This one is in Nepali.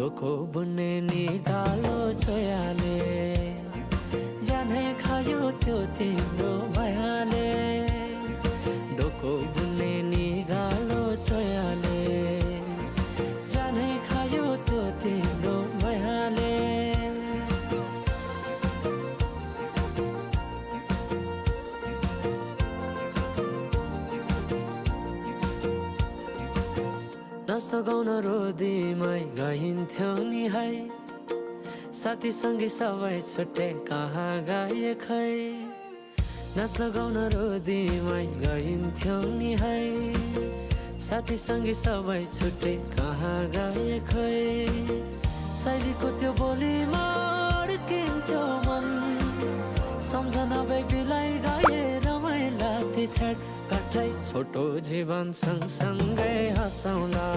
डोको बुन्ने निकालो छोयाले जानै खायो त्यो तिम्रो मायाले डोको बुन्ने निकालो छोयाले जानै खायो त्यो तिम्रो मायाले नाच्न गाउन रोदीमै गइन्थ्यो नि है साथी सँगै सबै छुट्टै कहाँ गए खै नाच्न गाउन रोदीमै गइन्थ्यो नि है साथी सँगै सबै छुट्टै कहाँ गए खै शैलीको त्यो बोलीमा अड्किन्थ्यो मन सम्झना बेबीलाई गाए रमाइला ती छेड काठै छोटो जीवन सँगसँगै हँसौँला।